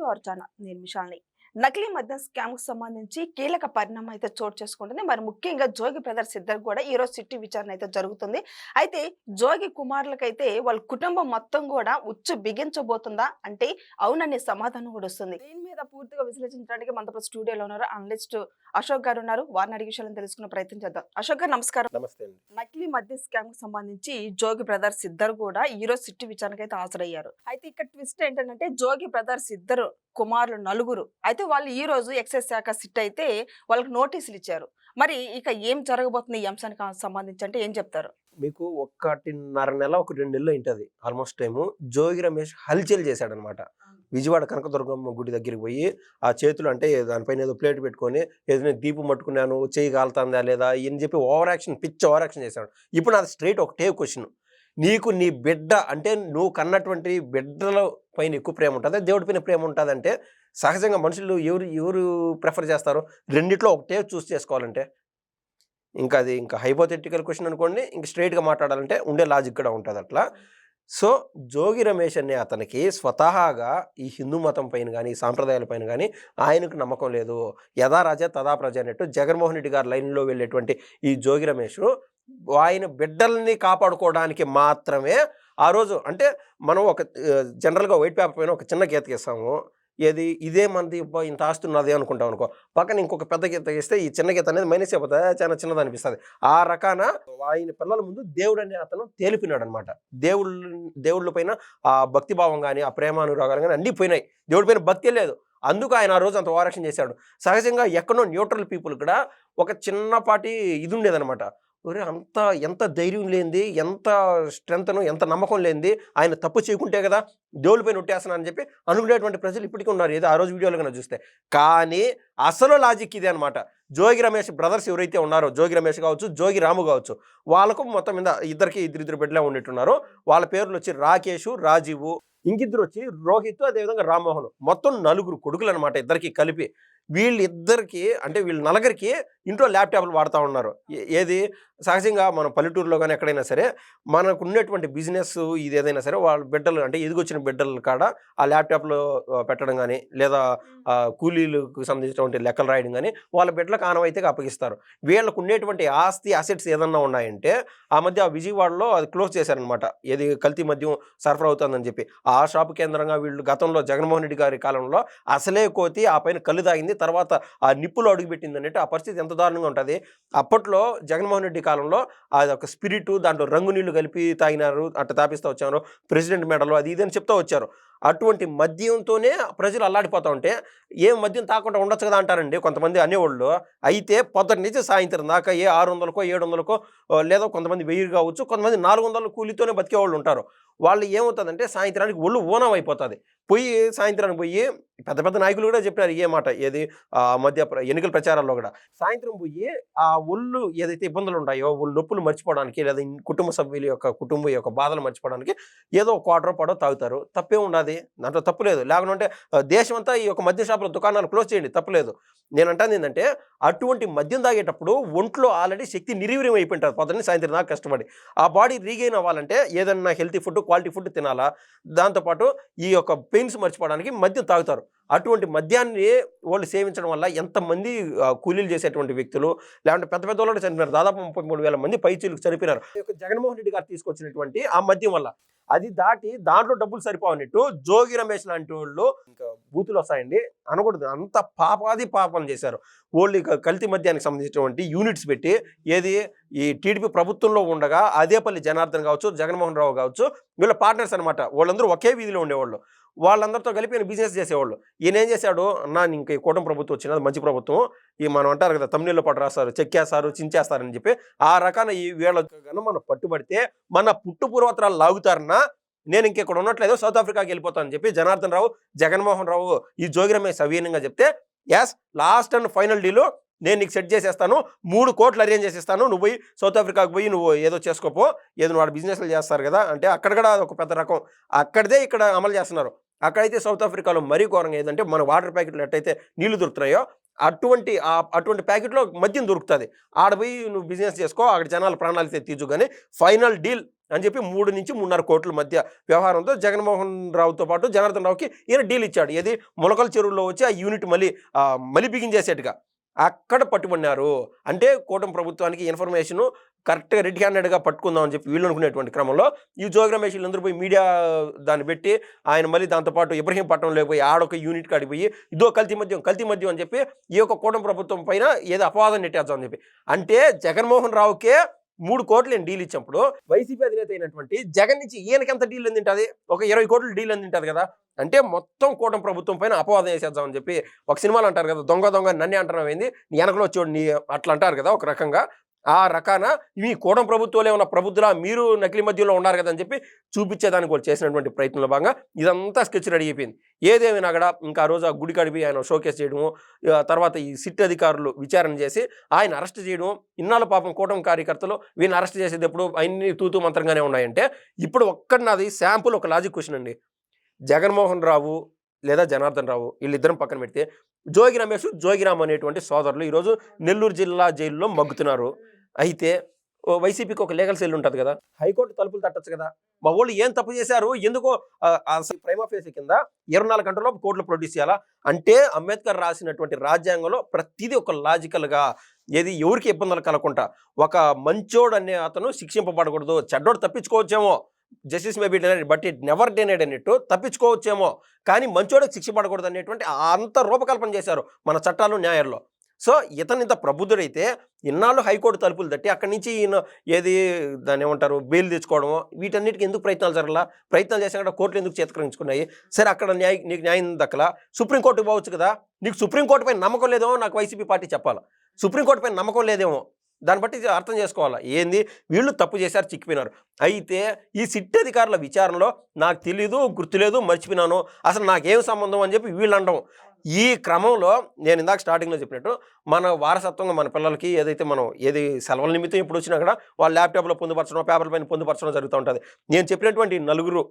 To our channel. నేను విశాల్ని. నకిలీ మద్యం స్కామ్‌కు సంబంధించి కీలక పరిణామం అయితే చోటు చేసుకుంటుంది. మరి ముఖ్యంగా జోగి బ్రదర్స్ ఇద్దరు కూడా ఈరోజు సిట్టు విచారణ అయితే జరుగుతుంది. అయితే జోగి కుమారులకైతే వాళ్ళ కుటుంబం మొత్తం కూడా ఉచ్చు బిగించబోతుందా అంటే అవుననే సమాధానం కూడా వస్తుంది. దీని మీద పూర్తిగా విశ్లేషించడానికి మనతో స్టూడియోలో ఉన్నారు అనలిస్ట్ అశోక్ గారు ఉన్నారు. వారిని అడిగి విషయాలను తెలుసుకునే ప్రయత్నం చేద్దాం. అశోక్ గారు నమస్కారం. నమస్తే అండి. నకిలీ మద్య స్కామ్ కు సంబంధించి జోగి బ్రదర్స్ ఇద్దరు కూడా ఈ రోజు సిట్టు విచారణకు అయితే హాజరయ్యారు. అయితే ఇక్కడ ట్విస్ట్ ఏంటంటే జోగి బ్రదర్స్ ఇద్దరు కుమారులు నలుగురు అయితే వాళ్ళు ఈ రోజు ఎక్సైజ్ శాఖ సిట్ అయితే వాళ్ళకి నోటీసులు ఇచ్చారు. మరి ఇక ఏం జరగబోతుంది ఈ అంశానికి సంబంధించి అంటే ఏం చెప్తారు? మీకు 1.5 నెల, ఒక 2 నెలలు అయింటది ఆల్మోస్ట్ టైము. జోగి రమేష్ హల్చల్ చేశాడనమాట. విజయవాడ కనకదుర్గమ్మ గుడి దగ్గరికి పోయి ఆ చేతులు అంటే దానిపైన ఏదో ప్లేట్ పెట్టుకొని ఏదైనా దీపం పట్టుకున్నాను, చెయ్యి కాలుతుందా లేదా అని చెప్పి ఓవర్ యాక్షన్, పిచ్చి ఓవర్ యాక్షన్ చేశాడు. ఇప్పుడు నాది స్ట్రైట్ ఒకటే క్వశ్చన్. నీకు నీ బిడ్డ అంటే నువ్వు కన్నటువంటి బిడ్డల పైన ఎక్కువ ప్రేమ ఉంటుందా, దేవుడి పైన ప్రేమ ఉంటుందంటే సహజంగా మనుషులు ఎవరు ఎవరు ప్రిఫర్ చేస్తారు? రెండిట్లో ఒకటే చూస్ చేసుకోవాలంటే ఇంకా అది ఇంకా హైపోథెటికల్ క్వశ్చన్ అనుకోండి. ఇంక స్ట్రైట్గా మాట్లాడాలంటే ఉండే లాజిక్ కూడా ఉంటుంది అట్లా. సో జోగి రమేష్ అనే అతనికి స్వతహాగా ఈ హిందూ మతం పైన కానీ సాంప్రదాయాల పైన కానీ ఆయనకు నమ్మకం లేదు. యథా రాజా తదా ప్రజ అన్నట్టు జగన్మోహన్ రెడ్డి గారి లైన్లో వెళ్ళేటువంటి ఈ జోగి రమేష్ ఆయన బిడ్డల్ని కాపాడుకోవడానికి మాత్రమే ఆ రోజు అంటే మనం ఒక జనరల్గా వైట్ పేపర్ పైన ఒక చిన్న గీత గీస్తాము. ఏది ఇదే మనది ఇంత ఆస్తున్నది అనుకుంటాం అనుకో, పక్కన ఇంకొక పెద్ద గీత గీస్తే ఈ చిన్న గీత అనేది మైనస్ అయిపోతుంది, చాలా చిన్నది అనిపిస్తుంది. ఆ రకాన ఆయన పిల్లల ముందు దేవుడు అనే అతను తేలిపినాడు అనమాట. దేవుళ్ళ పైన ఆ భక్తిభావం కానీ ఆ ప్రేమానురాగాలు కానీ అన్నీ పోయినాయి. దేవుడి పైన భక్తి లేదు. అందుకు ఆయన ఆ రోజు అంత ఓవరాక్షన్ చేశాడు. సహజంగా ఎక్కడో న్యూట్రల్ పీపుల్ కూడా ఒక చిన్నపాటి ఇది ఉండేదనమాట. ఒరే అంత ఎంత ధైర్యం లేనిది, ఎంత స్ట్రెంగ్త్ను, ఎంత నమ్మకం లేనిది, ఆయన తప్పు చేయకుంటే కదా దేవుడి పైన ఒట్టేస్తున్నా అని చెప్పి అనుకునేటువంటి ప్రజలు ఇప్పటికీ ఉన్నారు. ఏదో ఆ రోజు వీడియోలో కన్నా చూస్తే. కానీ అసలు లాజిక్ ఇదే అనమాట. జోగి రమేష్ బ్రదర్స్ ఎవరైతే ఉన్నారో, జోగి రమేష్ కావచ్చు, జోగి రాము కావచ్చు, వాళ్ళకు మొత్తం మీద ఇద్దరిద్దరు బిడ్డలే ఉన్నట్టున్నారు. వాళ్ళ పేర్లు వచ్చి రాకేష్, రాజీవ్, ఇంకిద్దరు వచ్చి రోహిత్, అదేవిధంగా రామ్మోహన్. మొత్తం 4 కొడుకులు అనమాట ఇద్దరికి కలిపి. వీళ్ళిద్దరికి అంటే వీళ్ళు నలుగురికి ఇంట్లో ల్యాప్టాప్లు వాడుతూ ఉన్నారు. ఏది సహజంగా మనం పల్లెటూరులో కానీ ఎక్కడైనా సరే మనకు ఉన్నటువంటి బిజినెస్ ఇది ఏదైనా సరే వాళ్ళ బిడ్డలు అంటే ఎదిగొచ్చిన బిడ్డల కాడ ఆ ల్యాప్టాప్లో పెట్టడం కానీ లేదా కూలీలకు సంబంధించినటువంటి లెక్కలు రాయడం కానీ వాళ్ళ బిడ్డలకు ఆనవైతే అప్పగిస్తారు. వీళ్ళకు ఉండేటువంటి ఆస్తి అసెట్స్ ఏదన్నా ఉన్నాయంటే ఆ మధ్య విజయవాడలో అది క్లోజ్ చేశారనమాట. ఏది కల్తీ మద్యం సరఫరా అవుతుందని చెప్పి ఆ షాపు కేంద్రంగా వీళ్ళు గతంలో జగన్మోహన్ రెడ్డి గారి కాలంలో అసలే కోతి ఆ పైన కళ్ళు తాగింది, తర్వాత ఆ నిప్పులు అడుగుపెట్టింది అన్నట్టు ఆ పరిస్థితి ఎంత దారుణంగా ఉంటుంది. అప్పట్లో జగన్మోహన్ రెడ్డి కాలంలో అది ఒక స్పిరిట్, దాంట్లో రంగు నీళ్లు కలిపి తాగినారు, అట్లా తాపిస్తూ వచ్చారు, ప్రెసిడెంట్ మెడలో అది ఇదని చెప్తూ వచ్చారు. అటువంటి మద్యంతోనే ప్రజలు అల్లాడిపోతూ ఉంటే ఏం మద్యం తాకుండా ఉండొచ్చు కదా అంటారండి కొంతమంది అనేవాళ్ళు. అయితే పొద్దుటి నుంచి సాయంత్రం దాకా 600కో 700కో లేదా కొంతమంది 1000 కావచ్చు, కొంతమంది 400 కూలీతోనే బతికేవాళ్ళు ఉంటారు. వాళ్ళు ఏమవుతుందంటే సాయంత్రానికి ఒళ్ళు ఊనం అయిపోతుంది. సాయంత్రానికి పోయి పెద్ద పెద్ద నాయకులు కూడా చెప్పారు ఏ మాట, ఏది మధ్య ఎన్నికల ప్రచారాల్లో కూడా సాయంత్రం పోయి ఆ ఒళ్ళు ఏదైతే ఇబ్బందులు ఉంటాయో ఒళ్ళు నొప్పులు మర్చిపోవడానికి లేదా కుటుంబ సభ్యుల యొక్క బాధలు మర్చిపోవడానికి ఏదో ఒక క్వార్టర్ పడో తాగుతారు. తప్పే ఉండదు, దాంట్లో తప్పు లేదు. లేకుంటే దేశం అంతా ఈ యొక్క మద్య షాపుల దుకాణాలు క్లోజ్ చేయండి, తప్పులేదు. నేను అంటాను ఏంటంటే అటువంటి మద్యం తాగేటప్పుడు ఒంట్లో ఆల్రెడీ శక్తి నిర్వీర్యం అయిపోయింటారు పొద్దున్న సాయంత్రం దాకా కష్టపడి. ఆ బాడీ రీగెయిన్ అవ్వాలంటే ఏదన్నా హెల్తీ ఫుడ్, క్వాలిటీ ఫుడ్ తినాలా. దాంతోపాటు ఈ యొక్క పెయిన్స్ మర్చిపోవడానికి మద్యం తాగుతారు. అటువంటి మద్యాన్ని వాళ్ళు సేవించడం వల్ల ఎంతమంది కూలీలు చేసేటువంటి వ్యక్తులు లేకుంటే పెద్ద పెద్ద వాళ్ళు చనిపోయినారు. దాదాపు 33,000 మంది పైచీలకు చనిపోయినారు జగన్మోహన్ రెడ్డి గారు తీసుకొచ్చినటువంటి ఆ మద్యం వల్ల. అది దాటి దాంట్లో డబ్బులు సరిపోవన్నట్టు జోగి రమేష్ లాంటి వాళ్ళు ఇంకా బూతులు వస్తాయండి అనకూడదు, అంత పాపం చేశారు. వాళ్ళు ఇక కల్తీ మద్యానికి సంబంధించినటువంటి యూనిట్స్ పెట్టి ఏది ఈ టీడీపీ ప్రభుత్వంలో ఉండగా అదేపల్లి జనార్దన్ కావచ్చు, జగన్మోహన్ రావు కావచ్చు, వీళ్ళ పార్ట్నర్స్ అనమాట. వాళ్ళందరూ ఒకే వీధిలో ఉండేవాళ్ళు. వాళ్ళందరితో కలిపి ఈయన బిజినెస్ చేసేవాళ్ళు. ఈయన ఏం చేశాడు అన్న, ఇంక ఈ కూటమి ప్రభుత్వం వచ్చినది మంచి ప్రభుత్వం, ఈ మనం అంటారు కదా తమిళలో పాటు రాస్తారు, చెక్కేస్తారు చించేస్తారని చెప్పి ఆ రకాన ఈ వీళ్ళ మనం పట్టుబడితే మన పుట్టు పూర్వత్రాలు లాగుతారన్నా నేను ఇంకెక్కడ ఉన్నట్లేదో సౌత్ ఆఫ్రికాకి వెళ్ళిపోతానని చెప్పి జనార్దన్ రావు, జగన్మోహన్ రావు ఈ జోగి రమేష్ సవీనంగా చెప్తే yes last and final deal నేను నీకు సెట్ చేసేస్తాను, 3 కోట్లు అరేంజ్ చేసేస్తాను, నువ్వు పోయి సౌత్ ఆఫ్రికాకు పోయి నువ్వు ఏదో చేసుకోపో, ఏదో వాడు బిజినెస్లు చేస్తారు కదా అంటే అక్కడ కూడా ఒక పెద్ద రకం అక్కడిదే ఇక్కడ అమలు చేస్తున్నారు. అక్కడైతే సౌత్ ఆఫ్రికాలో మరీ ఘోరంగా ఏదంటే మన వాటర్ ప్యాకెట్లు ఎట్టయితే నీళ్లు దొరుకుతున్నాయో అటువంటి ప్యాకెట్లో మద్యం దొరుకుతుంది. ఆడ పోయి నువ్వు బిజినెస్ చేసుకో, అక్కడ జనాల ప్రాణాలు తీర్చు కానీ ఫైనల్ డీల్ అని చెప్పి 3 నుంచి 3.5 కోట్ల మధ్య వ్యవహారంతో జగన్మోహన్ రావుతో పాటు జనార్దన్ రావుకి ఈయన డీల్ ఇచ్చాడు. ఏది మొలకల చెరువులో వచ్చి ఆ యూనిట్ మళ్ళీ బిగించేసేట్టుగా అక్కడ పట్టుబడినారు. అంటే కూటమి ప్రభుత్వానికి ఇన్ఫర్మేషన్ కరెక్ట్గా రెడ్ హ్యాండెడ్గా పట్టుకుందాం అని చెప్పి వీళ్ళు అనుకునేటువంటి క్రమంలో ఈ జోగి రమేష్ వీళ్ళందరూ పోయి మీడియా దాన్ని పెట్టి ఆయన మళ్ళీ దాంతోపాటు ఇబ్రహీంపట్నంలో పోయి ఆడొక యూనిట్ కాడికి పోయి ఇదో కల్తీ మద్యం అని చెప్పి ఈ యొక్క కూటమి ప్రభుత్వం పైన ఏదో అపవాదం నెట్టేద్దాం అని చెప్పి. అంటే జగన్మోహన్ రావుకే 3 కోట్లు డీల్ ఇచ్చినప్పుడు వైసీపీ అధినేత అయినటువంటి జగన్ నుంచి ఈయనకి ఎంత డీల్ అందింటుంది? ఒక 20 కోట్లు డీల్ అందింటుంది కదా. అంటే మొత్తం కూటమి ప్రభుత్వం పైన అపవాదం వేసేద్దాం అని చెప్పి ఒక సినిమాలు అంటారు కదా, దొంగ నన్నే అంటున్నావు ఏంది, నీ వెనకలో వచ్చి నీ అట్లా అంటారు కదా ఒక రకంగా. ఆ రకాన మీ కూటమి ప్రభుత్వంలో ఉన్న ప్రభుత్వ మీరు నకిలీ మధ్యలో ఉన్నారు కదా అని చెప్పి చూపించేదానికి వాళ్ళు చేసినటువంటి ప్రయత్నంలో భాగంగా ఇదంతా స్కెచ్ రెడీ అయిపోయింది. ఏదేమైనా కూడా ఇంకా ఆ రోజు ఆ గుడి కడిపి ఆయన షోకేస్ చేయడము, తర్వాత ఈ సిట్ అధికారులు విచారణ చేసి ఆయన అరెస్ట్ చేయడం, ఇన్నాళ్ళ పాపం కూటమి కార్యకర్తలు వీళ్ళని అరెస్ట్ చేసేది ఎప్పుడు అన్ని తూతూ మంత్రంగానే ఉన్నాయంటే ఇప్పుడు ఒక్కటి నాది శాంపుల్ ఒక లాజిక్ క్వశ్చన్ అండి. జగన్మోహన్ రావు లేదా జనార్దన్ రావు వీళ్ళిద్దరం పక్కన పెడితే జోగి రమేష్ జోగిరామ్ అనేటువంటి సోదరులు ఈరోజు నెల్లూరు జిల్లా జైల్లో మగ్గుతున్నారు. అయితే వైసీపీకి ఒక లీగల్ సెల్ ఉంటుంది కదా, హైకోర్టు తలుపులు తట్టచ్చు కదా. మా వాళ్ళు ఏం తప్పు చేశారు, ఎందుకో ప్రైమా ఫేసి కింద 24 గంటల్లో కోర్టులో ప్రొడ్యూస్ చేయాలా అంటే అంబేద్కర్ రాసినటువంటి రాజ్యాంగంలో ప్రతిదీ ఒక లాజికల్గా ఏది ఎవరికి ఇబ్బందులు కలగకుండా ఒక మంచోడు అనే అతను శిక్షింపబడకూడదు, చెడ్డోడు తప్పించుకోవచ్చేమో, justice may be denied but it never denied అన్నట్టు తప్పించుకోవచ్చేమో కానీ మంచోడికి శిక్ష పడకూడదు అనేటువంటి అంత రూపకల్పన చేశారు మన చట్టాలు న్యాయాల్లో. సో ఇతను ఇంత ప్రబుద్ధుడైతే ఇన్నాళ్ళు హైకోర్టు తలుపులు తట్టి అక్కడి నుంచి ఈయన ఏది దాన్ని ఏమంటారు బెయిల్ తెచ్చుకోవడమో వీటన్నిటికీ ఎందుకు ప్రయత్నాలు జరగలా, ప్రయత్నాలు చేసినా కూడా కోర్టులు ఎందుకు చేతకరించుకున్నాయి? సరే అక్కడ నీకు న్యాయం దక్కలా, సుప్రీంకోర్టుకు పోవచ్చు కదా. నీకు సుప్రీంకోర్టు పైన నమ్మకం లేదేమో నాకు వైసీపీ పార్టీ చెప్పాలా, సుప్రీంకోర్టు పైన నమ్మకం లేదేమో దాన్ని బట్టి అర్థం చేసుకోవాలా ఏంది వీళ్ళు తప్పు చేశారు చిక్కిపోయినారు. అయితే ఈ సిట్ అధికారుల విచారణలో నాకు తెలీదు, గుర్తులేదు, మర్చిపోయినాను, అసలు నాకేం సంబంధం అని చెప్పి వీళ్ళు అనడం. ఈ క్రమంలో నేను ఇందాక స్టార్టింగ్లో చెప్పినట్టు మన వారసత్వంగా మన పిల్లలకి ఏదైతే మనం ఏది సెలవుల నిమిత్తం ఇప్పుడు వచ్చినా కూడా వాళ్ళ ల్యాప్టాప్లో పొందుపరచడం, పేపర్ పైన పొందుపరచడం జరుగుతూ ఉంటుంది. నేను చెప్పినటువంటి 4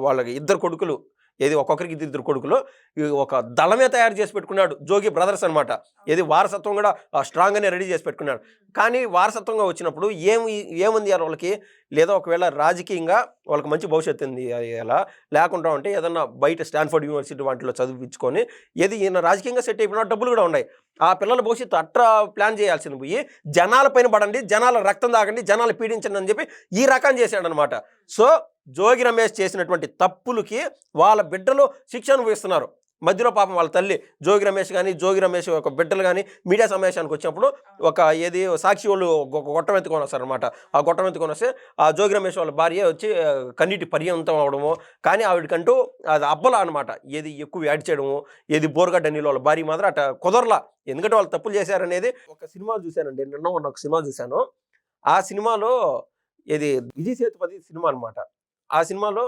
వాళ్ళకి 2 కొడుకులు ఏది ఒక్కొక్కరికి 2 కొడుకులు ఒక దళమే తయారు చేసి పెట్టుకున్నాడు జోగి బ్రదర్స్ అనమాట. ఏది వారసత్వం కూడా స్ట్రాంగ్గానే రెడీ చేసి పెట్టుకున్నాడు. కానీ వారసత్వంగా వచ్చినప్పుడు ఏముంది వాళ్ళకి, లేదా ఒకవేళ రాజకీయంగా వాళ్ళకి మంచి భవిష్యత్తు ఉంది ఎలా లేకుండా ఉంటే ఏదన్నా బయట స్టాన్ఫోర్డ్ యూనివర్సిటీ వాటిలో చదివించుకొని ఏది ఈయన రాజకీయంగా సెట్ అయిపోయినా డబ్బులు కూడా ఉన్నాయి. ఆ పిల్లల భవిష్యత్తు అట్లా ప్లాన్ చేయాల్సింది పోయి జనాల పైన పడండి, జనాల రక్తం తాగండి, జనాలు పీడించండి అని చెప్పి ఈ రకం చేశాడు అనమాట. సో జోగి రమేష్ చేసినటువంటి తప్పులకి వాళ్ళ బిడ్డలు శిక్ష అనుభవిస్తున్నారు. మధ్యలో పాపం వాళ్ళ తల్లి జోగి రమేష్ కానీ జోగి రమేష్ ఒక బిడ్డలు కానీ మీడియా సమావేశానికి వచ్చినప్పుడు ఒక ఏది సాక్షి వాళ్ళు గొట్టం ఎత్తుకొని వస్తారనమాట. ఆ గొట్టం ఎత్తుకొని వస్తే ఆ జోగి రమేష్ వాళ్ళ భార్య వచ్చి కన్నీటి పర్యంతం అవడము, కానీ ఆవిడకంటూ అది అబ్బలా అనమాట, ఏది ఎక్కువ యాడ్ చేయడము, ఏది బోర్గడ్డ నీళ్ళు వాళ్ళ భార్య మాత్రం అట్లా కుదరలా, ఎందుకంటే వాళ్ళు తప్పులు చేశారనేది. ఒక సినిమా చూశానండి, నిన్న ఒక సినిమా చూశాను. ఆ సినిమాలో ఏది విజయ్ సేతుపతి సినిమా అనమాట. ఆ సినిమాలో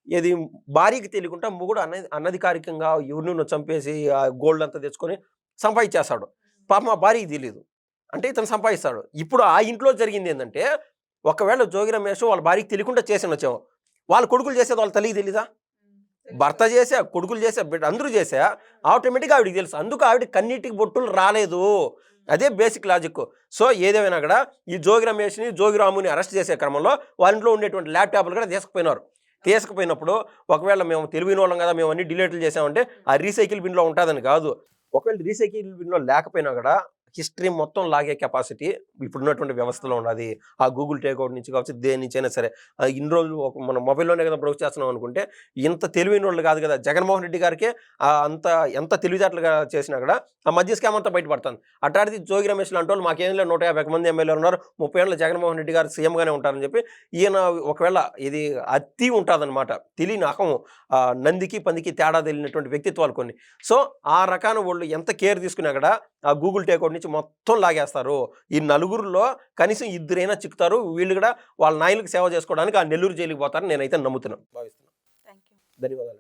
ఏది భార్యకి తెలియకుండా మొగుడు అనధికారికంగా ఎవరినో చంపేసి ఆ గోల్డ్ అంతా తెచ్చుకొని సంపాదించేస్తాడు. పాపం ఆ భార్యకి తెలియదు, అంటే ఇతను సంపాదిస్తాడు. ఇప్పుడు ఆ ఇంట్లో జరిగింది ఏంటంటే ఒకవేళ జోగి రమేష్ వాళ్ళ భార్యకి తెలియకుండా చేసినచ్చేమో, వాళ్ళ కొడుకులు చేసేది వాళ్ళ తల్లికి తెలీదా? భర్త చేసా, కొడుకులు చేసా, బిడ్డ అందరూ చేసా, ఆటోమేటిక్గా ఆవిడికి తెలుసు. అందుకు ఆవిడ కన్నీటికి బొట్టులు రాలేదు. అదే బేసిక్ లాజిక్. సో ఏదేమైనా కూడా ఈ జోగి రమేష్ని జోగిరాముని అరెస్ట్ చేసే క్రమంలో వాళ్ళ ఇంట్లో ఉండేటువంటి ల్యాప్టాప్లు కూడా తీసుకుపోయినప్పుడు ఒకవేళ మేము తెలివిన వాళ్ళం కదా మేము అన్ని డిలీట్లు చేసామంటే ఆ రీసైకిల్ బిన్లో ఉంటుందని కాదు. ఒకవేళ రీసైకిల్ బిన్లో లేకపోయినా కూడా హిస్టరీ మొత్తం లాగే కెపాసిటీ ఇప్పుడున్నటువంటి వ్యవస్థలో ఉన్నది. ఆ గూగుల్ టేక్అవుట్ నుంచి కావచ్చు, దేని నుంచి అయినా సరే ఇన్ని రోజులు మన మొబైల్లోనే కదా బ్రౌజ్ చేస్తున్నాం అనుకుంటే ఇంత తెలివైన వాళ్ళు కాదు కదా. జగన్మోహన్ రెడ్డి గారికే ఎంత తెలివితేటలుగా చేసినా కూడా ఆ మధ్య స్కామ్ అంతా బయటపడుతుంది. అట్లాంటిది జోగి రమేష్ లాంటి వాళ్ళు మాకేం లేదు, 150 మంది ఎమ్మెల్యేలు ఉన్నారు, 30 ఏళ్ళ జగన్మోహన్ రెడ్డి గారు సీఎంగానే ఉంటారని చెప్పి ఈయన ఒకవేళ ఇది అతి ఉంటుందన్నమాట. తెలియని అహం, నందికి పందికి తేడా తెలియనటువంటి వ్యక్తిత్వాలు కొన్ని. సో ఆ రకాన వాళ్ళు ఎంత కేర్ తీసుకున్నా కూడా ఆ గూగుల్ టేక్అవుట్ నుంచి మొత్తం లాగేస్తారు. ఈ 4గురిలో కనీసం 2 చిక్కుతారు. వీళ్ళు కూడా వాళ్ళ నాయకులకు సేవ చేసుకోవడానికి ఆ నెల్లూరు జైలుకి పోతారని నేనైతే నమ్ముతున్నాను, భావిస్తున్నాను. Thank you. ధన్యవాదాలు.